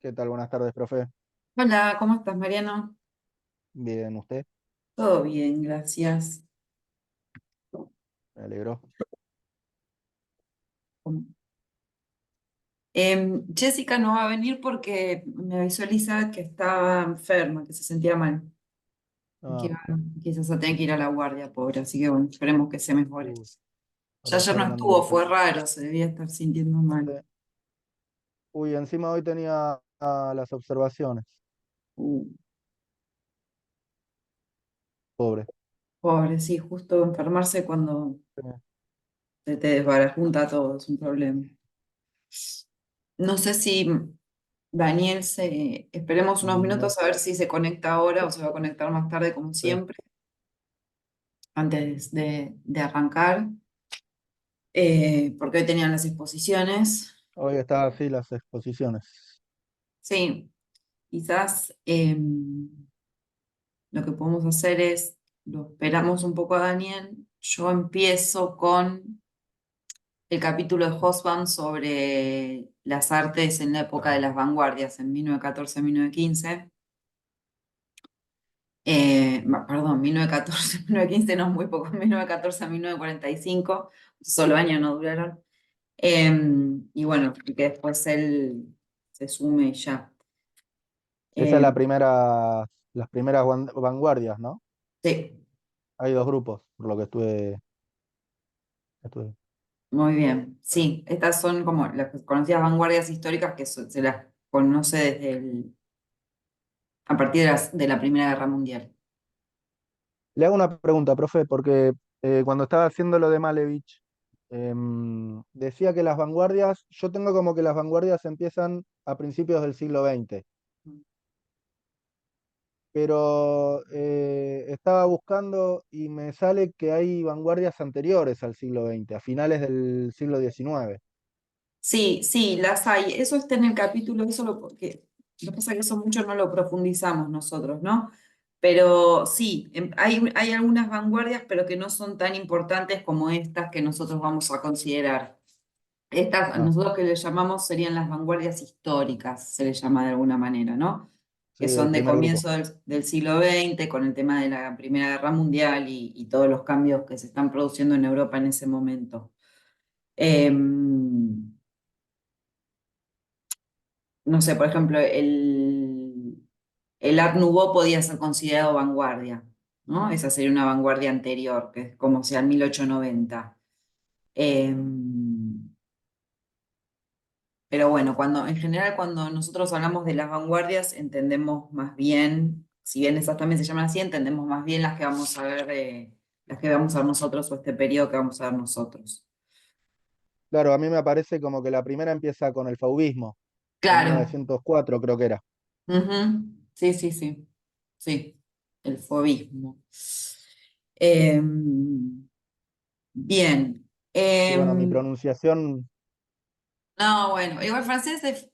¿Qué tal? Buenas tardes, profe. Hola, ¿cómo estás, Mariano? Bien, ¿usted? Todo bien, gracias. Me alegró. Jessica no va a venir porque me avisó Elizabeth que estaba enferma, que se sentía mal, y que Ah, quizás se tenía que ir a la guardia, pobre, así que bueno, esperemos que se mejore. uy, Ya para ayer estar no andando estuvo, mal. fue raro, se debía estar sintiendo Sí. mal. Uy, encima hoy tenía las observaciones. Uh, Pobre. Pobre, sí, justo enfermarse cuando Sí. se te desbarajunta todo, es un problema. No sé si Daniel esperemos unos No. minutos a ver si se conecta ahora o se va a conectar más tarde, como Sí. siempre, antes de arrancar, porque hoy tenían las exposiciones. Hoy está así las exposiciones. Sí, quizás lo que podemos hacer es, lo esperamos un poco a Daniel. Yo empiezo con el capítulo de Hobsbawm sobre las artes en la época de las vanguardias, en 1914-1915. Perdón, 1914, 1915 no es muy poco, 1914 a 1945, solo años no duraron. Y bueno, y que después él se sume y ya. Esa es Eh, las primeras vanguardias, ¿no? sí, Hay dos grupos, por lo que estuve. muy bien. Sí, estas son como las conocidas vanguardias históricas que se las conoce a partir de la Primera Guerra Mundial. Le hago una pregunta, profe, porque cuando estaba haciendo lo de Malevich, decía que las vanguardias, yo tengo como que las vanguardias empiezan a principios del siglo XX. Pero estaba buscando y me sale que hay vanguardias anteriores al siglo XX, a finales del siglo XIX. Sí, sí, las hay. Eso está en el capítulo, eso porque lo que pasa es que eso mucho no lo profundizamos nosotros, ¿no? Pero sí, hay algunas vanguardias, pero que no son tan importantes como estas que nosotros vamos a considerar. Estas, Ah, nosotros que le llamamos serían las vanguardias históricas, se les llama de alguna manera, ¿no? sí, Que el son de primer grupo. comienzo del siglo XX, con el tema de la Primera Guerra Mundial y todos los cambios que se están produciendo en Europa en ese momento. No sé, por ejemplo, el Art Nouveau podía ser considerado vanguardia, ¿no? Esa sería una vanguardia anterior, que es como sea 1890. Eh, pero bueno, en general cuando nosotros hablamos de las vanguardias, entendemos más bien, si bien esas también se llaman así, entendemos más bien las que vamos a ver las que vamos a ver nosotros o este periodo que vamos a ver nosotros. Claro, a mí me parece como que la primera empieza con el fauvismo, en Claro. 1904 creo que era. Ujú. Sí, sí, sí. Sí, el fobismo. Em, Bien. Y bueno, mi pronunciación, No, bueno, igual francés es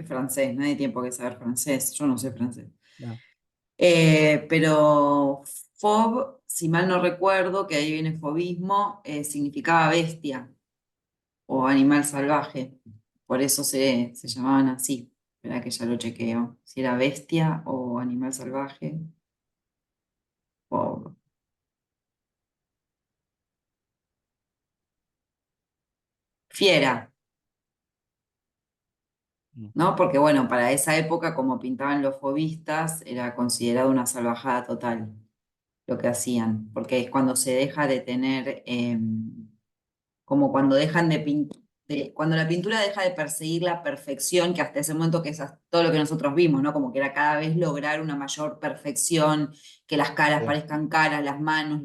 francés, nadie tiene por qué saber francés, yo no sé francés. no, Pero fob, si mal no recuerdo, que ahí viene fobismo, significaba bestia o animal salvaje. Por eso se llamaban así. Espera que ya lo chequeo. Si era bestia o animal salvaje. Fob. Fiera. mm, ¿No? Porque bueno, para esa época, como pintaban los fauvistas, era considerado una salvajada total lo que hacían, porque es cuando se deja de tener, como cuando dejan de pintar, cuando la pintura deja de perseguir la perfección, que hasta ese momento que es todo lo que nosotros vimos, ¿no? Como que era cada vez lograr una mayor perfección, que las caras sí. parezcan caras, las manos,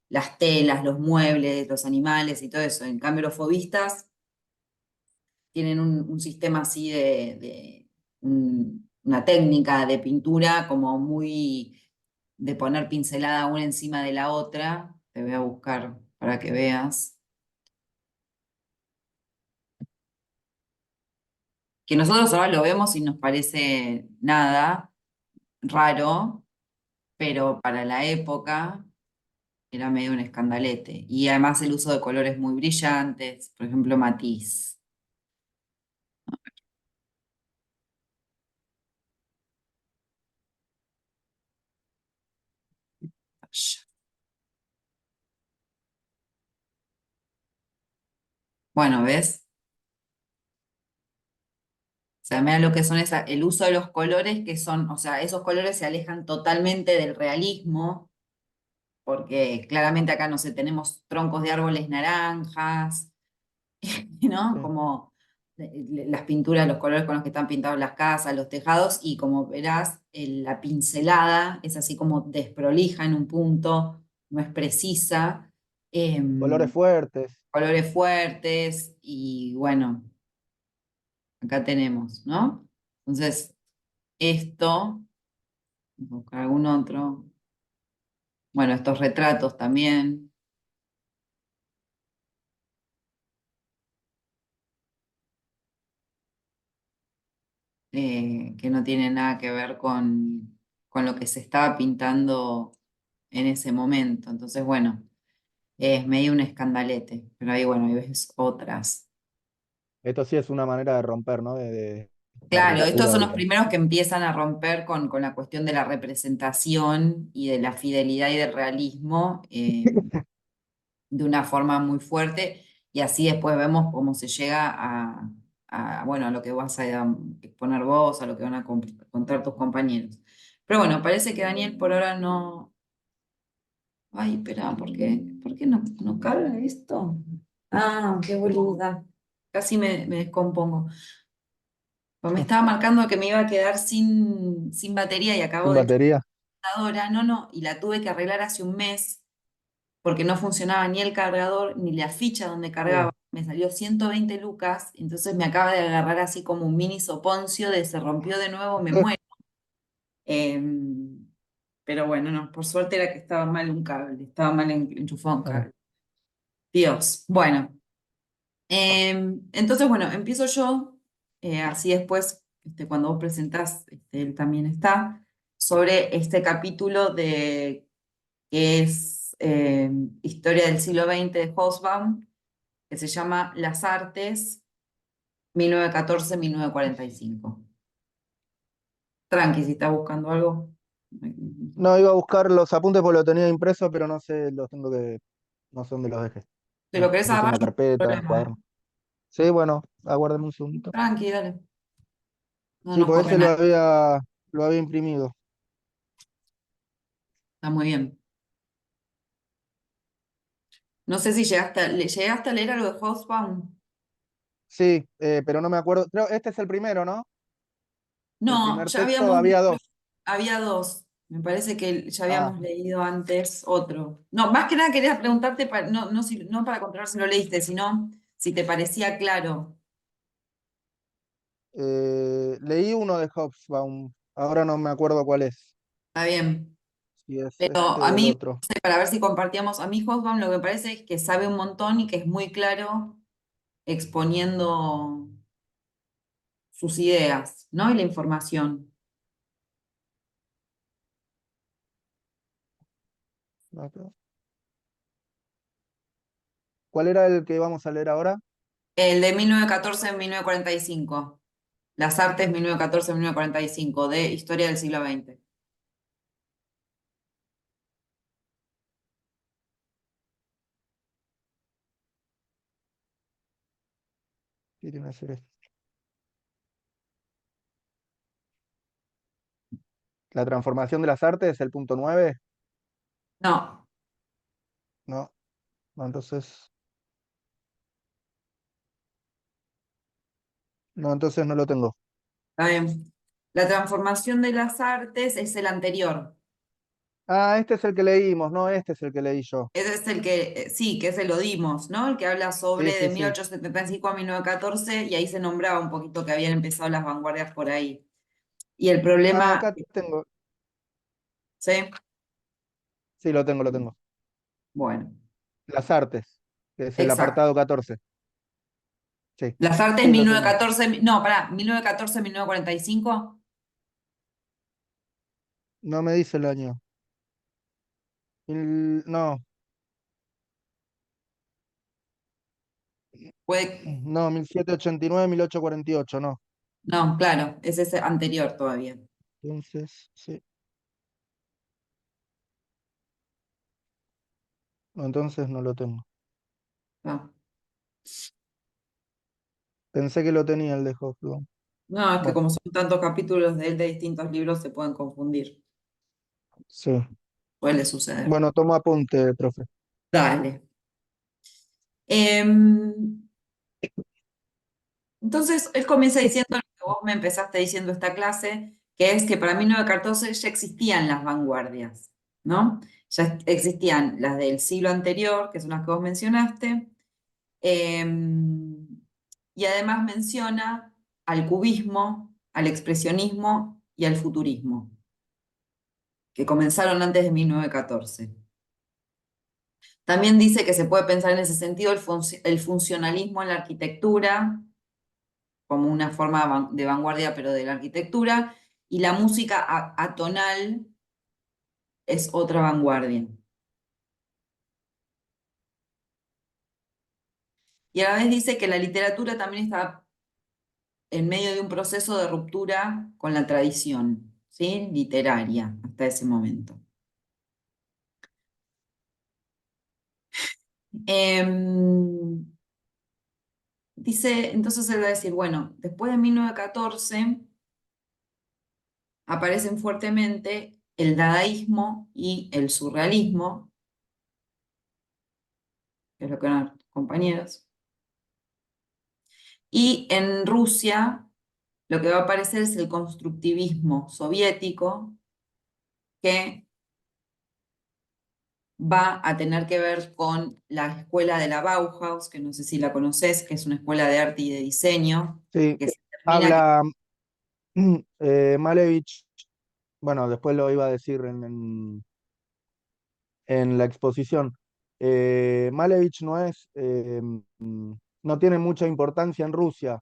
las telas, los muebles, los animales y todo eso. En cambio, los fauvistas tienen un sistema así una técnica de pintura como muy de poner pincelada una encima de la otra. Te voy a buscar para que veas. Que nosotros ahora lo vemos y nos parece nada raro, pero para la época era medio un escandalete. Y además el uso de colores muy brillantes, por ejemplo, matiz. Bueno, ¿ves? O sea, mira lo que son el uso de los colores que son, o sea, esos colores se alejan totalmente del realismo, porque claramente acá no sé, tenemos troncos de árboles naranjas, ¿no? Sí. Como las pinturas, los colores con los que están pintados las casas, los tejados, y como verás, la pincelada es así como desprolija en un punto, no es precisa, Colores em, fuertes. colores fuertes, y bueno, acá tenemos, ¿no? Entonces, esto, voy a buscar algún otro, bueno, estos retratos también, que no tienen nada que ver con lo que se estaba pintando en ese momento. Entonces, bueno, es medio un escandalete, pero ahí, bueno, ahí ves otras. Esto sí es una manera de romper, ¿no? De la Claro, estos ruptura son de los la... primeros que empiezan a romper con la cuestión de la representación y de la fidelidad y del realismo de una forma muy fuerte, y así después vemos cómo se llega bueno, a lo que vas a exponer vos, a lo que van a contar tus compañeros. Pero bueno, parece que Daniel por ahora no... Ay, espera, ¿por qué no carga esto? Ah, qué boluda. Casi me descompongo. Pues me estaba marcando que me iba a quedar sin batería y acabo Sin de echar batería. la computadora. No, no, y la tuve que arreglar hace un mes porque no funcionaba ni el cargador ni la ficha donde cargaba. Me salió 120 lucas, entonces me acaba de agarrar así como un mini soponcio de se rompió de nuevo, me muero. Em, pero bueno, no, por suerte era que estaba mal un cable, estaba mal enchufado un Ah, cable. Dios, bueno. Entonces, bueno, empiezo yo, así después, cuando vos presentás, él también está, sobre este capítulo de que es Historia del siglo XX de Hobsbawm, que se llama Las Artes, 1914-1945. Tranqui, si está buscando algo. no, iba a buscar los apuntes porque lo tenía impreso, pero no sé, los tengo que... No sé dónde los dejé. ¿Te No lo querés sé si en agarrar? la No hay carpeta, en el problema, ¿eh? cuaderno. Sí, bueno, aguárdame un segundito. Tranqui, dale. No Sí, nos pues corre ese nada. lo había imprimido. Está muy bien. No sé si llegaste a leer algo de Hobsbawm. Sí, pero no me acuerdo. Creo, este es el primero, ¿no? El No, primer ya texto, habíamos, había dos. había dos. Me parece que ya Ah, habíamos leído antes otro. No, más que nada quería preguntarte, no, no, no para controlar si lo leíste, sino si te parecía claro. leí uno de Hobsbawm. Ahora no me acuerdo cuál es. Está bien. Si es Pero este a o el mí, otro. no sé, para ver si compartíamos, a mí Hobsbawm lo que me parece es que sabe un montón y que es muy claro exponiendo sus ideas, ¿no? Y la información. Acá. ¿Cuál era el que vamos a leer ahora? El de 1914-1945. Las Artes 1914-1945, de Historia del siglo XX. Sí, tiene que ser este. La transformación de las artes, el punto 9. No, No, no, entonces. No, entonces no lo tengo. está bien. La transformación de las artes es el anterior. Ah, este es el que leímos, no, este es el que leí yo. Ese es el que, sí, que ese lo dimos, ¿no? El que habla Sí, sobre de sí, mil sí. ochocientos setenta y cinco a 1914 y ahí se nombraba un poquito que habían empezado las vanguardias por ahí. Y el Ah, problema, acá tengo. ¿sí? Sí, lo tengo, lo tengo. Bueno, Las artes, que es el exacto. apartado 14. Sí, Las artes sí, lo tengo. 1914, no, pará, 1914-1945, No me dice el año. No, puede, no, 1789, 1848, no. no, claro, es ese anterior todavía. Entonces, sí. No, entonces no lo tengo. No. Pensé que lo tenía el de Hobsbawm. No, es que Bueno, como son tantos capítulos de él de distintos libros, se pueden confundir. sí. Suele suceder. Bueno, tomo apunte, profe. Dale. Em, entonces, él comienza diciendo lo que vos me empezaste diciendo esta clase, que es que para 1914 ya existían las vanguardias, ¿no? Ya existían las del siglo anterior, que son las que vos mencionaste, y además menciona al cubismo, al expresionismo y al futurismo, que comenzaron antes de 1914. También dice que se puede pensar en ese sentido el funcionalismo en la arquitectura, como una forma de vanguardia, pero de la arquitectura, y la música atonal es otra vanguardia. Y a la vez dice que la literatura también está en medio de un proceso de ruptura con la tradición, ¿sí? Literaria hasta ese momento. Em, Dice, entonces él va a decir, bueno, después de 1914 aparecen fuertemente el dadaísmo y el surrealismo, que es lo que eran compañeros, y en Rusia lo que va a aparecer es el constructivismo soviético, que va a tener que ver con la escuela de la Bauhaus, que no sé si la conoces, que es una escuela de arte y de diseño, Sí, que se termina. habla Malevich, bueno, después lo iba a decir en la exposición. Malevich no tiene mucha importancia en Rusia,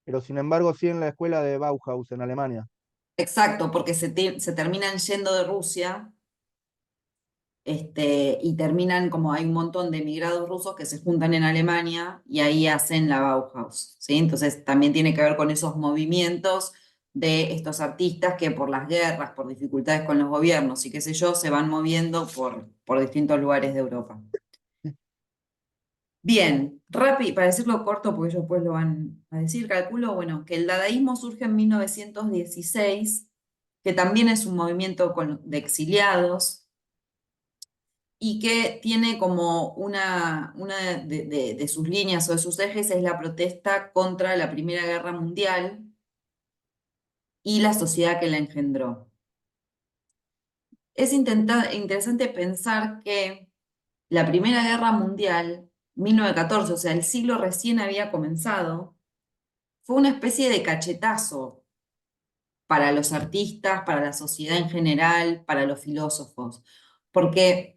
pero sin embargo sí en la escuela de Bauhaus en Alemania. Exacto, porque se terminan yendo de Rusia. Y terminan como hay un montón de emigrados rusos que se juntan en Alemania y ahí hacen la Bauhaus, ¿sí? Entonces también tiene que ver con esos movimientos de estos artistas que por las guerras, por dificultades con los gobiernos y qué sé yo, se van moviendo por distintos lugares de Europa. Bien, rápido, para decirlo corto, porque ellos después lo van a decir, calculo, bueno, que el dadaísmo surge en 1916, que también es un movimiento de exiliados, y que tiene como una de sus líneas o de sus ejes es la protesta contra la Primera Guerra Mundial y la sociedad que la engendró. Es interesante pensar que la Primera Guerra Mundial, 1914, o sea, el siglo recién había comenzado, fue una especie de cachetazo para los artistas, para la sociedad en general, para los filósofos, porque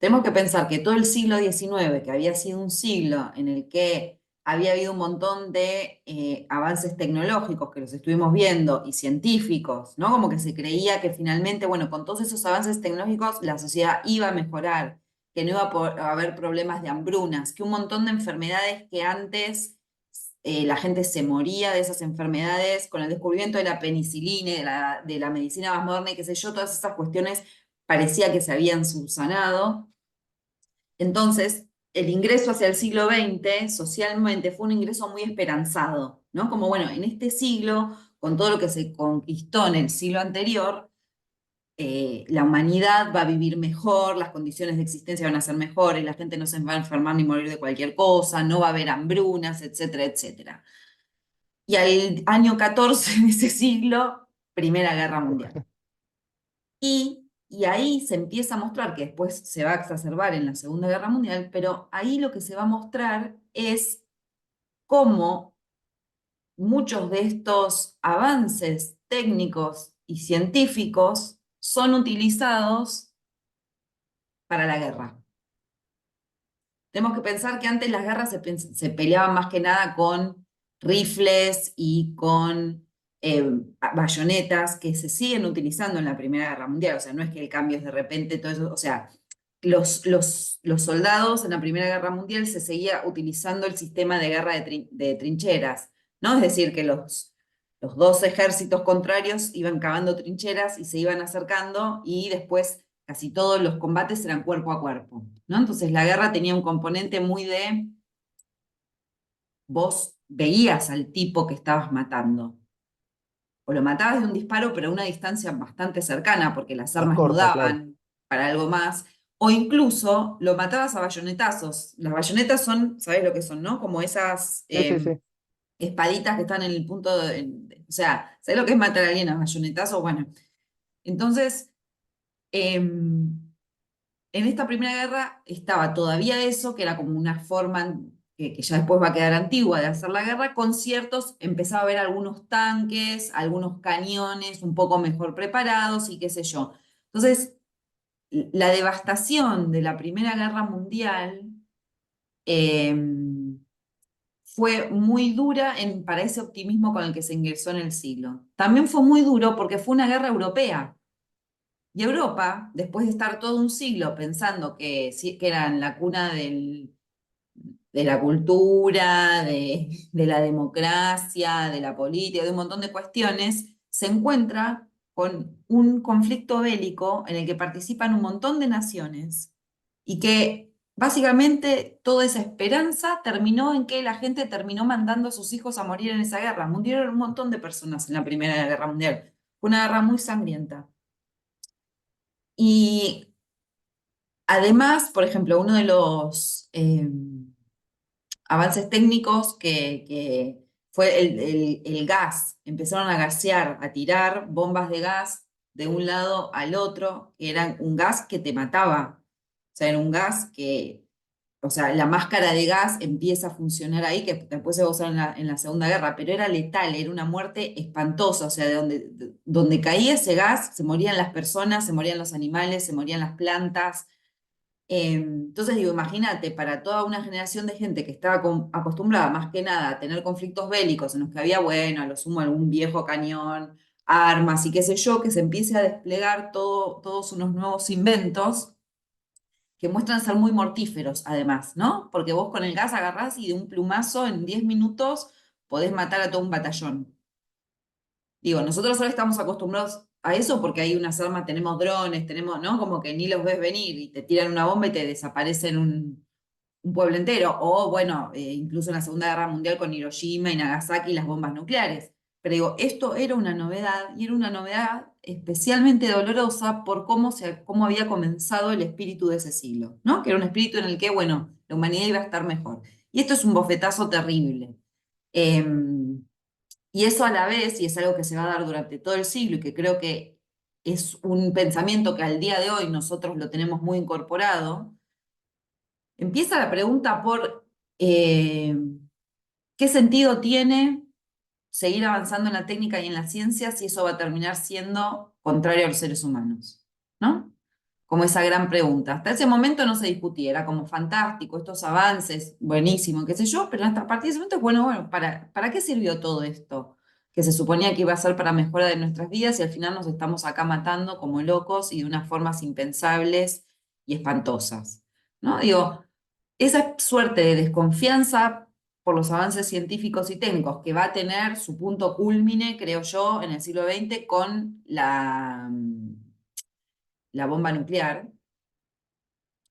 tenemos que pensar que todo el siglo XIX, que había sido un siglo en el que había habido un montón de avances tecnológicos que los estuvimos viendo y científicos, ¿no? Como que se creía que finalmente, bueno, con todos esos avances tecnológicos la sociedad iba a mejorar, que no iba a haber problemas de hambrunas, que un montón de enfermedades que antes la gente se moría de esas enfermedades con el descubrimiento de la penicilina, y de la medicina más moderna y qué sé yo, todas esas cuestiones parecía que se habían subsanado. Entonces, el ingreso hacia el siglo XX socialmente fue un ingreso muy esperanzado, ¿no? Como, bueno, en este siglo, con todo lo que se conquistó en el siglo anterior, la humanidad va a vivir mejor, las condiciones de existencia van a ser mejores, la gente no se va a enfermar ni morir de cualquier cosa, no va a haber hambrunas, etcétera, etcétera. Y al año 14 de ese siglo, Primera Guerra Mundial. Y ahí se empieza a mostrar, que después se va a exacerbar en la Segunda Guerra Mundial, pero ahí lo que se va a mostrar es cómo muchos de estos avances técnicos y científicos son utilizados para la guerra. Tenemos que pensar que antes las guerras se peleaban más que nada con rifles y con bayonetas que se siguen utilizando en la Primera Guerra Mundial. O sea, no es que el cambio es de repente, todo eso. O sea, los soldados en la Primera Guerra Mundial se seguía utilizando el sistema de guerra de trincheras, ¿no? Es decir, que los dos ejércitos contrarios iban cavando trincheras y se iban acercando y después casi todos los combates eran cuerpo a cuerpo, ¿no? Entonces la guerra tenía un componente muy de vos veías al tipo que estabas matando. O lo matabas de un disparo, pero a una distancia bastante cercana, porque las Más armas no corta, claro. daban para algo más. O incluso lo matabas a bayonetazos. Las bayonetas son, ¿sabes lo que son, no? Como esas Sí, sí, sí. espaditas que están en el punto o sea, ¿sabes lo que es matar a alguien a bayonetazos? Bueno, entonces, em, en esta primera guerra estaba todavía eso, que era como una forma que ya después va a quedar antigua de hacer la guerra, con ciertos, empezaba a haber algunos tanques, algunos cañones un poco mejor preparados y qué sé yo. Entonces, la devastación de la Primera Guerra Mundial eh, fue muy dura para ese optimismo con el que se ingresó en el siglo. También fue muy duro porque fue una guerra europea. Y Europa, después de estar todo un siglo pensando que, que eran la cuna de la cultura, de la democracia, de la política, de un montón de cuestiones, se encuentra con un conflicto bélico en el que participan un montón de naciones y que básicamente toda esa esperanza terminó en que la gente terminó mandando a sus hijos a morir en esa guerra. Murieron un montón de personas en la Primera Guerra Mundial. Fue una guerra muy sangrienta. Y además, por ejemplo, uno de los avances técnicos que fue el gas. Empezaron a gasear, a tirar bombas de gas de un lado al otro, que eran un gas que te mataba. O sea, era un gas que, o sea, la máscara de gas empieza a funcionar ahí, que después se va a usar en la Segunda Guerra, pero era letal, era una muerte espantosa. O sea, donde caía ese gas, se morían las personas, se morían los animales, se morían las plantas. Entonces digo, imagínate, para toda una generación de gente que estaba acostumbrada más que nada a tener conflictos bélicos en los que había, bueno, a lo sumo algún viejo cañón, armas y qué sé yo, que se empiece a desplegar todos unos nuevos inventos que muestran ser muy mortíferos además, ¿no? Porque vos con el gas agarrás y de un plumazo en 10 minutos podés matar a todo un batallón. Digo, nosotros ahora estamos acostumbrados a eso porque hay unas armas, tenemos drones, tenemos, ¿no? Como que ni los ves venir y te tiran una bomba y te desaparecen un pueblo entero. O, bueno, incluso en la Segunda Guerra Mundial con Hiroshima y Nagasaki y las bombas nucleares. Pero digo, esto era una novedad y era una novedad especialmente dolorosa por cómo había comenzado el espíritu de ese siglo, ¿no? Que era un espíritu en el que, bueno, la humanidad iba a estar mejor. Y esto es un bofetazo terrible. Em, y eso a la vez, y es algo que se va a dar durante todo el siglo y que creo que es un pensamiento que al día de hoy nosotros lo tenemos muy incorporado, empieza la pregunta por eh, qué sentido tiene seguir avanzando en la técnica y en la ciencia si eso va a terminar siendo contrario a los seres humanos, ¿no? Como esa gran pregunta. Hasta ese momento no se discutía, era como fantástico, estos avances, buenísimo, qué sé yo, pero hasta a partir de ese momento, bueno, ¿para qué sirvió todo esto? Que se suponía que iba a ser para mejora de nuestras vidas y al final nos estamos acá matando como locos y de unas formas impensables y espantosas, ¿no? Digo, esa suerte de desconfianza por los avances científicos y técnicos que va a tener su punto cúlmine, creo yo, en el siglo XX con la bomba nuclear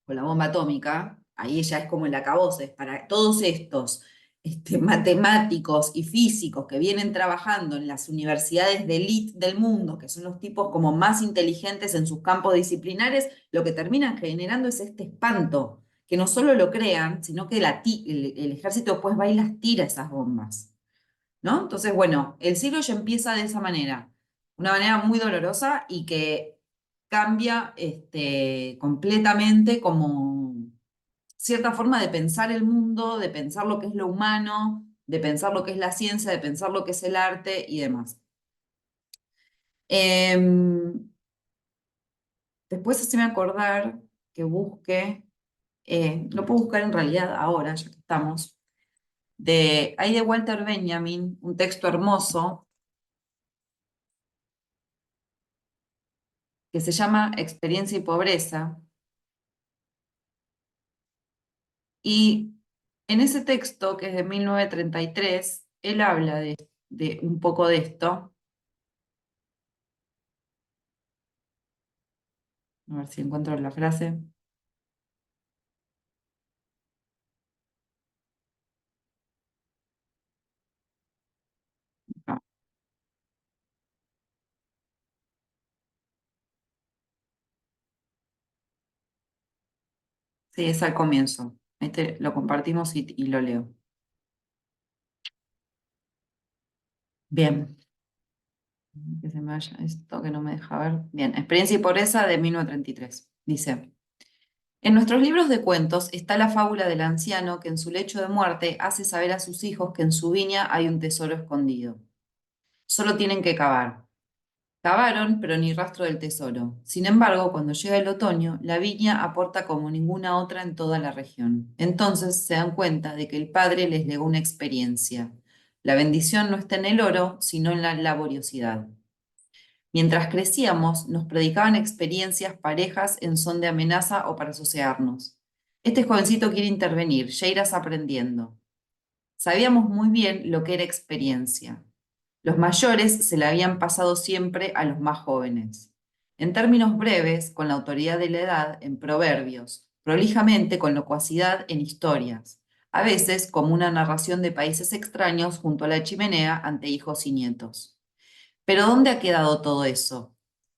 o la bomba atómica, ahí ya es como el acabose, para todos estos matemáticos y físicos que vienen trabajando en las universidades de élite del mundo, que son los tipos como más inteligentes en sus campos disciplinares, lo que terminan generando es este espanto, que no solo lo crean, sino que el ejército después va y las tira esas bombas, ¿no? Entonces, bueno, el siglo ya empieza de esa manera, una manera muy dolorosa y que cambia completamente como cierta forma de pensar el mundo, de pensar lo que es lo humano, de pensar lo que es la ciencia, de pensar lo que es el arte y demás. Em, Después haceme acordar que busque, lo puedo buscar en realidad ahora, ya que estamos, hay de Walter Benjamin, un texto hermoso que se llama Experiencia y Pobreza. Y en ese texto, que es de 1933, él habla de un poco de esto. A ver si encuentro la frase. Sí, es al comienzo. Este lo compartimos y lo leo. Bien. Que se me vaya esto que no me deja ver. Bien, Experiencia y Pobreza de 1933. Dice, en nuestros libros de cuentos está la fábula del anciano que en su lecho de muerte hace saber a sus hijos que en su viña hay un tesoro escondido. Solo tienen que cavar. Cavaron, pero ni rastro del tesoro. Sin embargo, cuando llega el otoño, la viña aporta como ninguna otra en toda la región. Entonces se dan cuenta de que el padre les legó una experiencia. La bendición no está en el oro, sino en la laboriosidad. Mientras crecíamos, nos predicaban experiencias parejas en son de amenaza o para sosearnos. Este jovencito quiere intervenir, ya irás aprendiendo. Sabíamos muy bien lo que era experiencia. Los mayores se la habían pasado siempre a los más jóvenes. En términos breves, con la autoridad de la edad, en proverbios, prolijamente con locuacidad en historias, a veces como una narración de países extraños junto a la chimenea ante hijos y nietos. Pero ¿dónde ha quedado todo eso?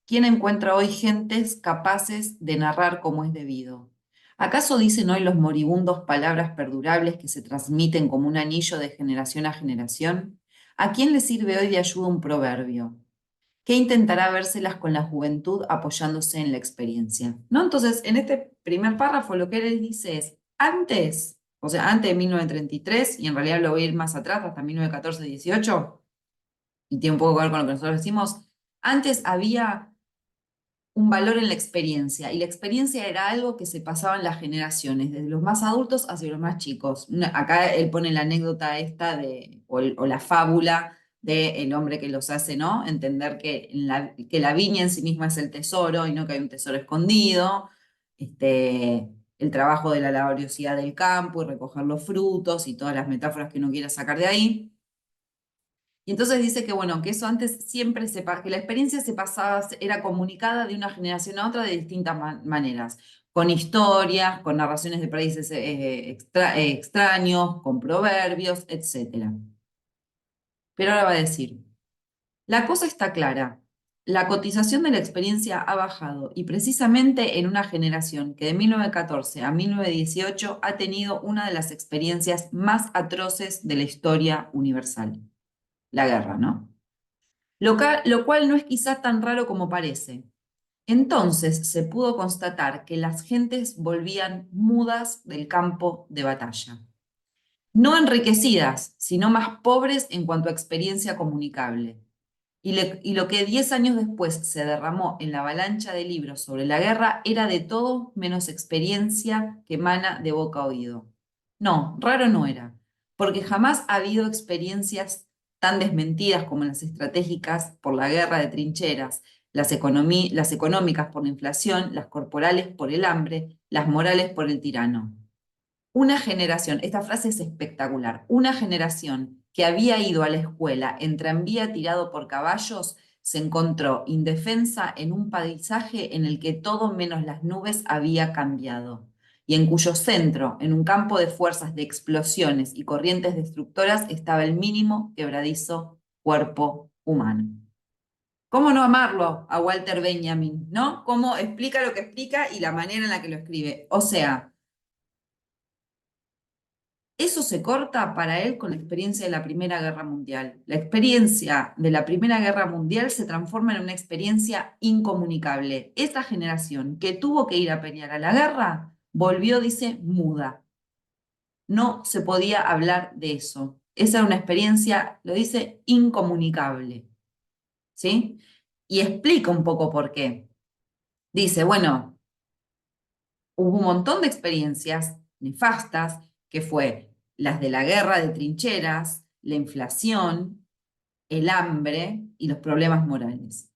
¿Quién encuentra hoy gentes capaces de narrar como es debido? ¿Acaso dicen hoy los moribundos palabras perdurables que se transmiten como un anillo de generación a generación? ¿A quién le sirve hoy de ayuda un proverbio? ¿Qué intentará vérselas con la juventud apoyándose en la experiencia? ¿No? Entonces, en este primer párrafo lo que él dice es, antes, o sea, antes de 1933, y en realidad lo voy a ir más atrás, hasta 1914-18, y tiene un poco que ver con lo que nosotros decimos, antes había un valor en la experiencia, y la experiencia era algo que se pasaba en las generaciones, desde los más adultos hacia los más chicos. Acá él pone la anécdota esta de, o la fábula del hombre que los hace, ¿no? Entender que la viña en sí misma es el tesoro y no que hay un tesoro escondido. El trabajo de la laboriosidad del campo y recoger los frutos y todas las metáforas que uno quiera sacar de ahí. Y entonces dice que, bueno, que eso antes siempre que la experiencia se pasaba, era comunicada de una generación a otra de distintas maneras, con historias, con narraciones de países extraños, con proverbios, etcétera. Pero ahora va a decir, la cosa está clara. La cotización de la experiencia ha bajado y precisamente en una generación que de 1914 a 1918 ha tenido una de las experiencias más atroces de la historia universal, la guerra, ¿no? Lo cual no es quizá tan raro como parece. Entonces se pudo constatar que las gentes volvían mudas del campo de batalla, no enriquecidas, sino más pobres en cuanto a experiencia comunicable. Y lo que 10 años después se derramó en la avalancha de libros sobre la guerra era de todo menos experiencia que emana de boca a oído. No, raro no era, porque jamás ha habido experiencias tan desmentidas como las estratégicas por la guerra de trincheras, las económicas por la inflación, las corporales por el hambre, las morales por el tirano. Una generación, esta frase es espectacular, una generación que había ido a la escuela en tranvía tirado por caballos se encontró indefensa en un paisaje en el que todo menos las nubes había cambiado y en cuyo centro, en un campo de fuerzas de explosiones y corrientes destructoras, estaba el mínimo quebradizo cuerpo humano. ¿Cómo no amarlo a Walter Benjamin, no? ¿Cómo explica lo que explica y la manera en la que lo escribe? O sea, eso se corta para él con la experiencia de la Primera Guerra Mundial. La experiencia de la Primera Guerra Mundial se transforma en una experiencia incomunicable. Esta generación que tuvo que ir a pelear a la guerra volvió, dice, muda. No se podía hablar de eso. Esa era una experiencia, lo dice, incomunicable. ¿Sí? Y explica un poco por qué. Dice, bueno, hubo un montón de experiencias nefastas, que fue las de la guerra de trincheras, la inflación, el hambre y los problemas morales.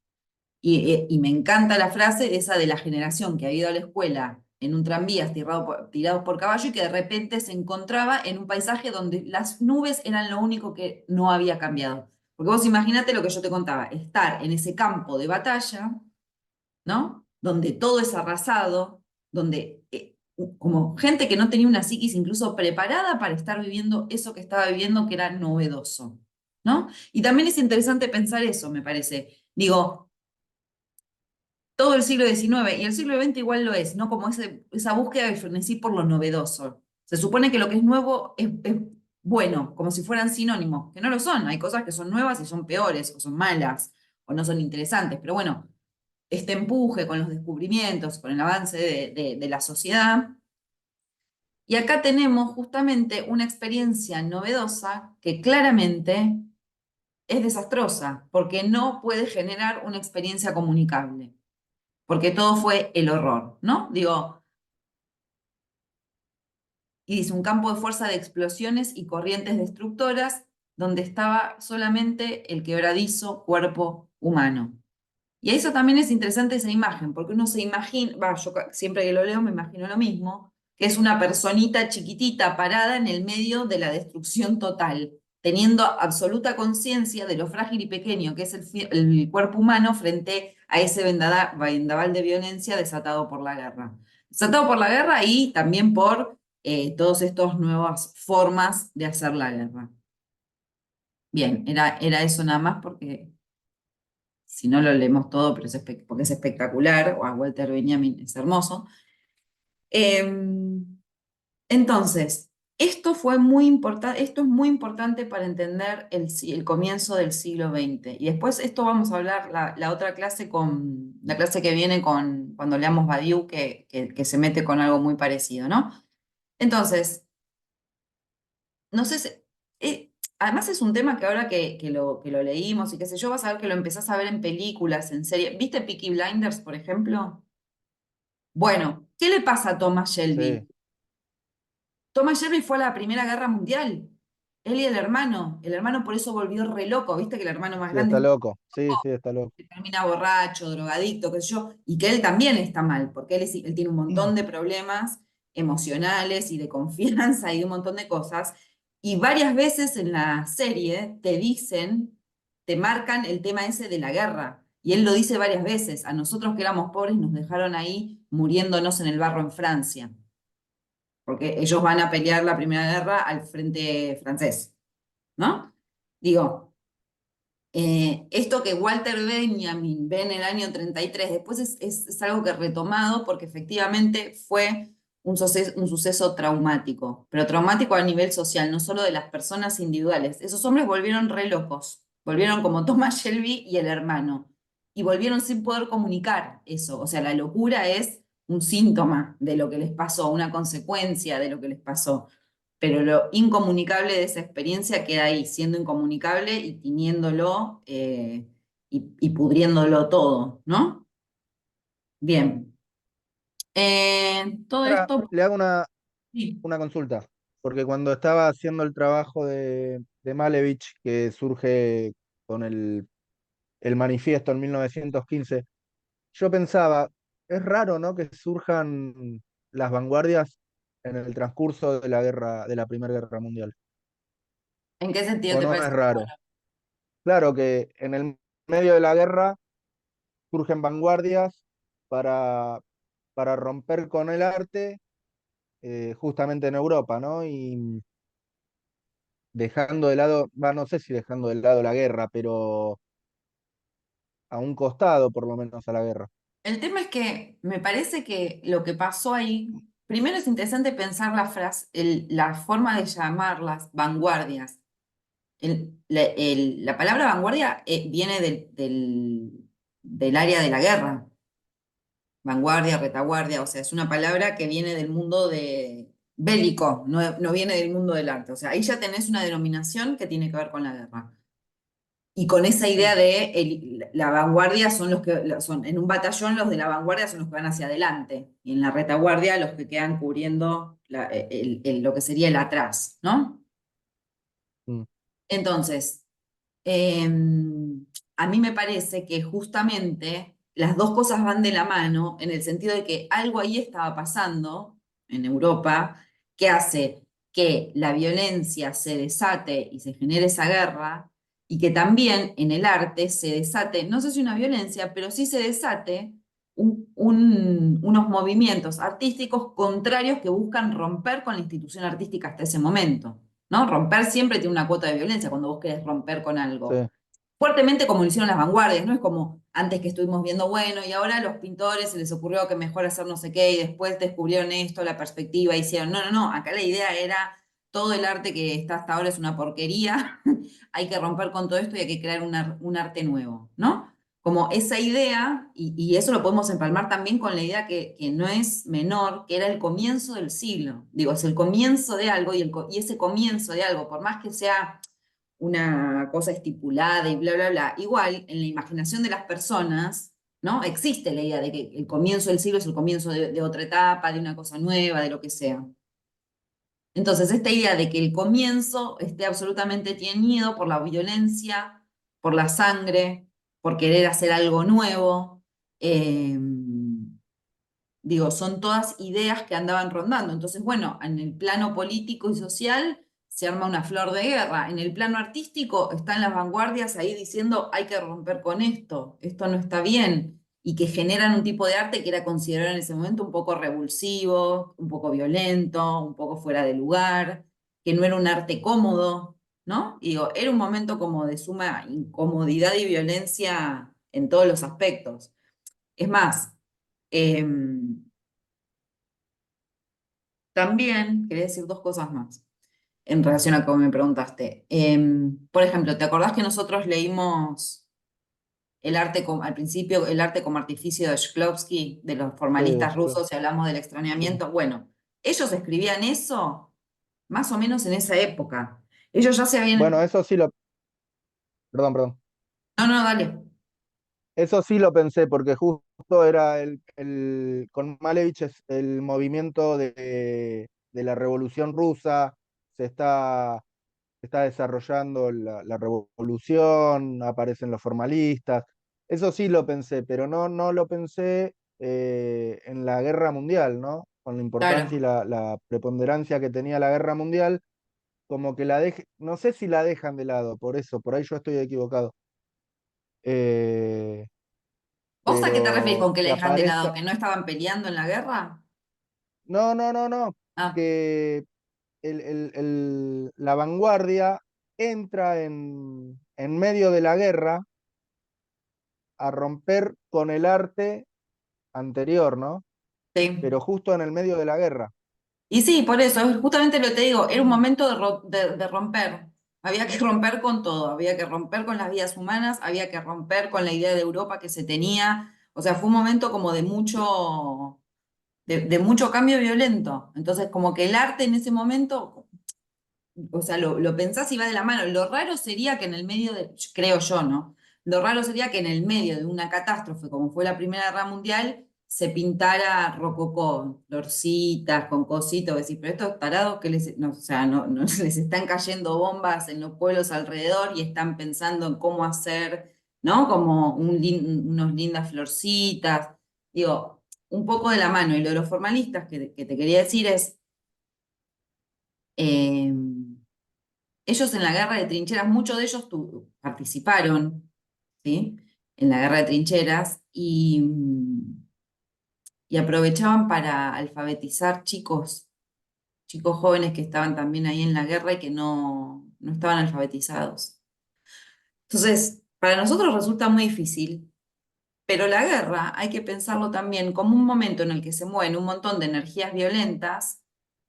Y me encanta la frase esa de la generación que ha ido a la escuela en un tranvía tirados por caballo y que de repente se encontraba en un paisaje donde las nubes eran lo único que no había cambiado. Porque vos imaginate lo que yo te contaba, estar en ese campo de batalla, ¿no? Donde todo es arrasado, donde como gente que no tenía una psiquis incluso preparada para estar viviendo eso que estaba viviendo, que era novedoso, ¿no? Y también es interesante pensar eso, me parece. Digo, todo el siglo XIX, y el siglo XX igual lo es, ¿no? Como esa búsqueda de frenesí por lo novedoso. Se supone que lo que es nuevo es bueno, como si fueran sinónimos, que no lo son. Hay cosas que son nuevas y son peores, o son malas, o no son interesantes, pero bueno, este empuje con los descubrimientos, con el avance de la sociedad. Y acá tenemos justamente una experiencia novedosa que claramente es desastrosa, porque no puede generar una experiencia comunicable, porque todo fue el horror, ¿no? Digo, y dice un campo de fuerza de explosiones y corrientes destructoras donde estaba solamente el quebradizo cuerpo humano. Y eso también es interesante esa imagen, porque uno se imagina, yo siempre que lo leo me imagino lo mismo, que es una personita chiquitita parada en el medio de la destrucción total, teniendo absoluta conciencia de lo frágil y pequeño que es el cuerpo humano frente a ese vendaval de violencia desatado por la guerra. Desatado por la guerra y también por todas estas nuevas formas de hacer la guerra. Bien, era eso nada más porque si no lo leemos todo, pero porque es espectacular, o a Walter Benjamin es hermoso. Entonces, esto es muy importante para entender el comienzo del siglo XX. Y después esto vamos a hablar la otra clase la clase que viene cuando leamos Badiou, que se mete con algo muy parecido, ¿no? Entonces, no sé además es un tema que ahora que lo leímos y qué sé yo, vas a ver que lo empezás a ver en películas, en series. ¿Viste Peaky Blinders, por ejemplo? Bueno, ¿qué le pasa a Thomas Sí, Shelby? Thomas Shelby fue a la Primera Guerra Mundial. Él y el hermano por eso volvió re loco, ¿viste? Que el hermano más sí, grande está es loco. Sí, sí, está loco. que termina borracho, drogadicto, qué sé yo, y que él también está mal, porque él tiene un montón de problemas emocionales y de confianza y de un montón de cosas. Y varias veces en la serie te marcan el tema ese de la guerra. Y él lo dice varias veces, a nosotros que éramos pobres nos dejaron ahí muriéndonos en el barro en Francia, porque ellos van a pelear la Primera Guerra al frente francés, ¿no? Digo, esto que Walter Benjamin ve en el año 33 después es algo que retomado porque efectivamente fue un suceso traumático, pero traumático a nivel social, no solo de las personas individuales. Esos hombres volvieron re locos, volvieron como Thomas Shelby y el hermano, y volvieron sin poder comunicar eso. O sea, la locura es un síntoma de lo que les pasó, una consecuencia de lo que les pasó, pero lo incomunicable de esa experiencia queda ahí, siendo incomunicable y teniéndolo y pudriéndolo todo, ¿no? Bien. Todo Ahora esto, le hago sí. una consulta, porque cuando estaba haciendo el trabajo de Malevich, que surge con el manifiesto en 1915, yo pensaba, es raro, ¿no? Que surjan las vanguardias en el transcurso de la guerra, de la Primera Guerra Mundial. ¿En qué sentido ¿O te no parece es raro? raro? Claro que en el medio de la guerra surgen vanguardias para, para romper con el arte, justamente en Europa, ¿no? Y dejando de lado, no sé si dejando de lado la guerra, pero a un costado por lo menos a la guerra. El tema es que me parece que lo que pasó ahí, primero es interesante pensar la frase, la forma de llamarlas vanguardias. La palabra vanguardia viene del área de la guerra. Vanguardia, retaguardia, o sea, es una palabra que viene del mundo bélico, no viene del mundo del arte. O sea, ahí ya tenés una denominación que tiene que ver con la guerra. Y con esa idea Mm, de la vanguardia son en un batallón los de la vanguardia son los que van hacia adelante, y en la retaguardia los que quedan cubriendo lo que sería el atrás, ¿no? mm. Entonces, Eh, a mí me parece que justamente las dos cosas van de la mano en el sentido de que algo ahí estaba pasando en Europa que hace que la violencia se desate y se genere esa guerra y que también en el arte se desate, no sé si una violencia, pero sí se desate unos movimientos artísticos contrarios que buscan romper con la institución artística hasta ese momento. ¿No? Romper siempre tiene una cuota de violencia cuando vos querés romper con Sí, algo. fuertemente como lo hicieron las vanguardias, no es como antes que estuvimos viendo, bueno, y ahora a los pintores se les ocurrió que mejor hacer no sé qué, y después descubrieron esto, la perspectiva, hicieron, no, no, no, acá la idea era todo el arte que está hasta ahora es una porquería, hay que romper con todo esto y hay que crear un arte nuevo, ¿no? Como esa idea, y eso lo podemos empalmar también con la idea que no es menor, que era el comienzo del siglo. Digo, es el comienzo de algo y ese comienzo de algo, por más que sea una cosa estipulada y bla, bla, bla. Igual, en la imaginación de las personas, ¿no? Existe la idea de que el comienzo del siglo es el comienzo de otra etapa, de una cosa nueva, de lo que sea. Entonces, esta idea de que el comienzo esté absolutamente teñido por la violencia, por la sangre, por querer hacer algo nuevo, eh, digo, son todas ideas que andaban rondando. Entonces, bueno, en el plano político y social se arma una flor de guerra. En el plano artístico están las vanguardias ahí diciendo hay que romper con esto no está bien. Y que generan un tipo de arte que era considerado en ese momento un poco revulsivo, un poco violento, un poco fuera de lugar, que no era un arte cómodo, ¿no? Y digo, era un momento como de suma incomodidad y violencia en todos los aspectos. Es más, em, también quería decir dos cosas más en relación a cómo me preguntaste. Por ejemplo, ¿te acordás que nosotros leímos al principio, el arte como artificio de Shklovsky, de los Sí, formalistas sí, rusos, y hablamos del sí. extrañamiento? Bueno, ellos escribían eso más o menos en esa época. Ellos ya se Bueno, habían... eso sí lo, perdón, perdón. No, no, dale. Eso sí lo pensé, porque justo era con Malevich es el movimiento de la Revolución Rusa, se está, se está desarrollando la revolución, aparecen los formalistas. Eso sí lo pensé, pero no lo pensé en la guerra mundial, ¿no? Con la importancia y Claro. la preponderancia que tenía la guerra mundial, como que no sé si la dejan de lado, por eso, por ahí yo estoy equivocado. Eh, ¿Vos a qué te referís pero con que le que dejan de lado? aparezca. ¿Que no estaban peleando en la guerra? No. Ah, Que la vanguardia entra en medio de la guerra a romper con el arte anterior, ¿no? sí. Pero justo en el medio de la guerra. Y sí, por eso, es justamente lo que te digo, era un momento de romper. Había que romper con todo, había que romper con las vidas humanas, había que romper con la idea de Europa que se tenía. O sea, fue un momento como de mucho cambio violento. Entonces, como que el arte en ese momento, o sea, lo pensás y va de la mano. Lo raro sería que en el medio de, creo yo, ¿no? Lo raro sería que en el medio de una catástrofe como fue la Primera Guerra Mundial, se pintara rococó, florcitas, con cositos, decís, pero estos tarados que les, no, o sea, no les están cayendo bombas en los pueblos alrededor y están pensando en cómo hacer, ¿no? Como unos lindas florcitas. Digo, un poco de la mano. Y lo de los formalistas que te quería decir es, eh, ellos en la guerra de trincheras, muchos de ellos participaron, ¿sí? En la guerra de trincheras y aprovechaban para alfabetizar chicos jóvenes que estaban también ahí en la guerra y que no estaban alfabetizados. Entonces, para nosotros resulta muy difícil, pero la guerra hay que pensarlo también como un momento en el que se mueven un montón de energías violentas,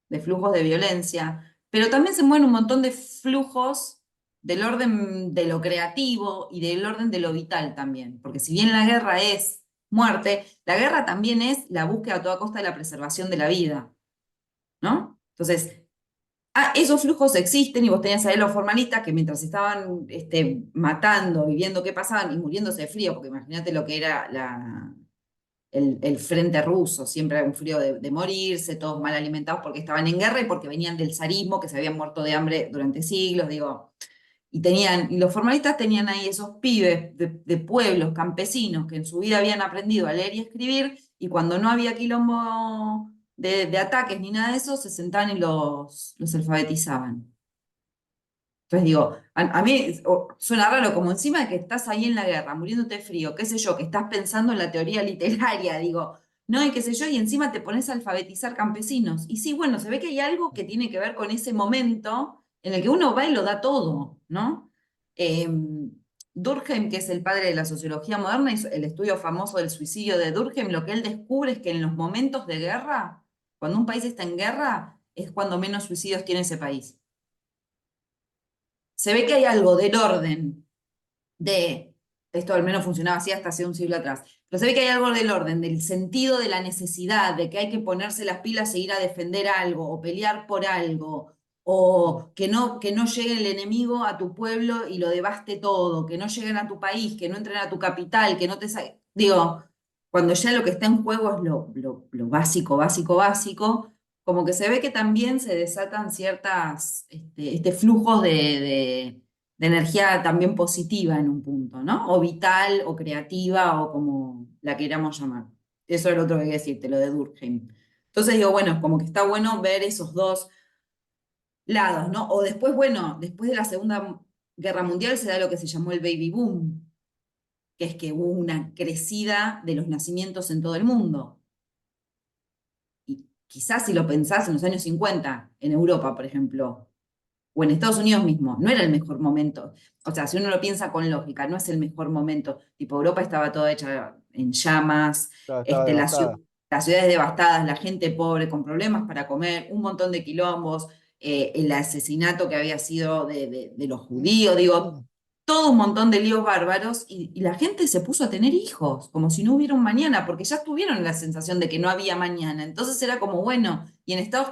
de flujos de violencia, pero también se mueven un montón de flujos del orden de lo creativo y del orden de lo vital también, porque si bien la guerra es muerte, la guerra también es la búsqueda a toda costa de la preservación de la vida, ¿no? Entonces, esos flujos existen y vos tenías ahí los formalistas que mientras estaban matando y viendo qué pasaban y muriéndose de frío, porque imagínate lo que era el frente ruso, siempre era un frío de morirse, todos mal alimentados porque estaban en guerra y porque venían del zarismo, que se habían muerto de hambre durante siglos, digo. Y los formalistas tenían ahí esos pibes de pueblos campesinos que en su vida habían aprendido a leer y escribir, y cuando no había quilombo de ataques ni nada de eso, se sentaban y los alfabetizaban. Entonces digo, a mí suena raro, como encima de que estás ahí en la guerra, muriéndote de frío, qué sé yo, que estás pensando en la teoría literaria, digo, no, y qué sé yo, y encima te pones a alfabetizar campesinos. Y sí, bueno, se ve que hay algo que tiene que ver con ese momento en el que uno va y lo da todo, ¿no? Eh, Durkheim, que es el padre de la sociología moderna, y el estudio famoso del suicidio de Durkheim, lo que él descubre es que en los momentos de guerra, cuando un país está en guerra, es cuando menos suicidios tiene ese país. Se ve que hay algo del orden de, esto al menos funcionaba así hasta hace un siglo atrás, pero se ve que hay algo del orden, del sentido de la necesidad, de que hay que ponerse las pilas e ir a defender algo, o pelear por algo, Mm. o que no llegue el enemigo a tu pueblo y lo devaste todo, que no lleguen a tu país, que no entren a tu capital, que no te digo, cuando ya lo que está en juego es lo básico, básico, básico, como que se ve que también se desatan ciertas, flujos de energía también positiva en un punto, ¿no? O vital, o creativa, o como la queramos llamar. Eso es lo otro que quería decirte, lo de Durkheim. Entonces digo, bueno, como que está bueno ver esos dos lados, ¿no? O después, bueno, después de la Segunda Guerra Mundial se da lo que se llamó el baby boom, que es que hubo una crecida de los nacimientos en todo el mundo. Y quizás si lo pensás en los años 50 en Europa, por ejemplo, o en Estados Unidos mismo, no era el mejor momento. O sea, si uno lo piensa con lógica, no es el mejor momento. Tipo, Europa estaba toda hecha en llamas, Claro, estaba las devastada. ciudades devastadas, la gente pobre, con problemas para comer, un montón de quilombos, el asesinato que había sido de los judíos, digo, todo un montón de líos bárbaros, y la gente se puso a tener hijos, como si no hubiera un mañana, porque ya tuvieron la sensación de que no había mañana. Entonces era como, bueno, y en Estados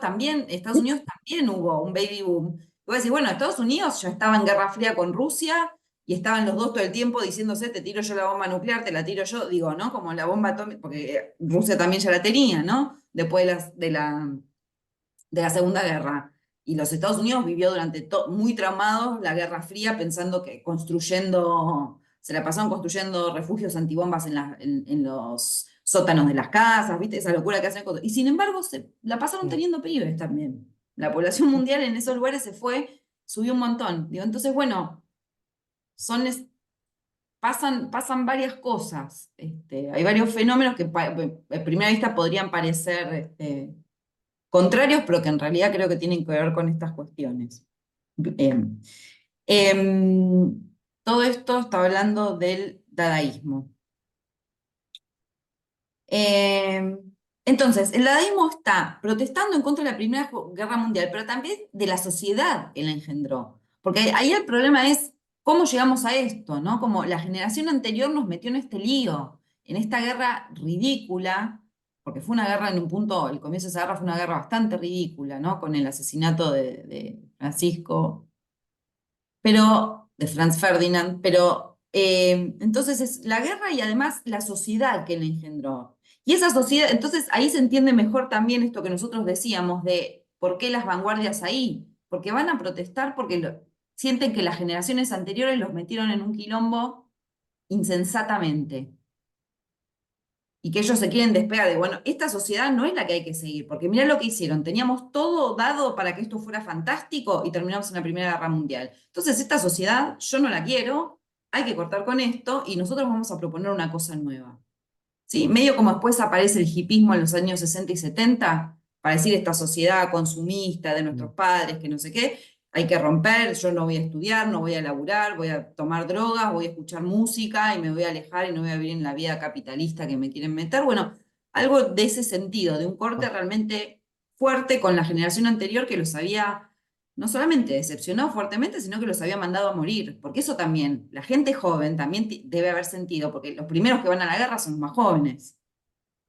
Unidos también hubo un baby boom. Voy a decir, bueno, Estados Unidos ya estaba en guerra fría con Rusia y estaban los dos todo el tiempo diciéndose, te tiro yo la bomba nuclear, te la tiro yo, digo, ¿no? Como la bomba atómica, porque Rusia también ya la tenía, ¿no? Después de la Segunda Guerra. Y los Estados Unidos vivió durante muy traumados la Guerra Fría pensando que se la pasaron construyendo refugios antibombas en los sótanos de las casas, ¿viste? Esa locura que hacen. Y sin embargo, se la pasaron Mm. teniendo pibes también. La población mundial en esos lugares subió un montón. Digo, entonces, bueno, son, pasan varias cosas. Hay varios fenómenos que a primera vista podrían parecer contrarios, pero que en realidad creo que tienen que ver con estas cuestiones. Em, todo esto está hablando del dadaísmo. Em, entonces, el dadaísmo está protestando en contra de la Primera Guerra Mundial, pero también de la sociedad que la engendró. Porque ahí el problema es cómo llegamos a esto, ¿no? Como la generación anterior nos metió en este lío, en esta guerra ridícula, porque fue una guerra en un punto, el comienzo de esa guerra fue una guerra bastante ridícula, ¿no? Con el asesinato de Francisco, de Franz Ferdinand, pero entonces es la guerra y además la sociedad que la engendró. Y esa sociedad, entonces ahí se entiende mejor también esto que nosotros decíamos de por qué las vanguardias ahí, porque van a protestar porque sienten que las generaciones anteriores los metieron en un quilombo insensatamente y que ellos se quieren despegar de, bueno, esta sociedad no es la que hay que seguir, porque mirá lo que hicieron, teníamos todo dado para que esto fuera fantástico y terminamos en la Primera Guerra Mundial. Entonces, esta sociedad yo no la quiero, hay que cortar con esto y nosotros vamos a proponer una cosa nueva. ¿Sí? Medio como después aparece el hipismo en los años 60 y 70, para decir esta sociedad consumista de Mm. nuestros padres, que no sé qué, hay que romper, yo no voy a estudiar, no voy a laburar, voy a tomar drogas, voy a escuchar música y me voy a alejar y no voy a vivir en la vida capitalista que me quieren meter. Bueno, algo de ese sentido, de un corte realmente fuerte con la generación anterior que los había no solamente decepcionado fuertemente, sino que los había mandado a morir. Porque eso también, la gente joven también debe haber sentido, porque los primeros que van a la guerra son los más jóvenes.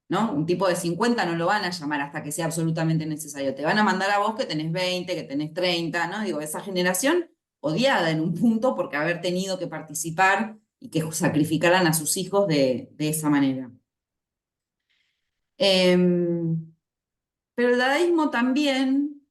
¿No? Un tipo de 50 no lo van a llamar hasta que sea absolutamente necesario. Te van a mandar a vos que tenés 20, que tenés 30, ¿no? Digo, esa generación odiada en un punto porque haber tenido que participar y que sacrificaran a sus hijos de esa manera. Pero el dadaísmo también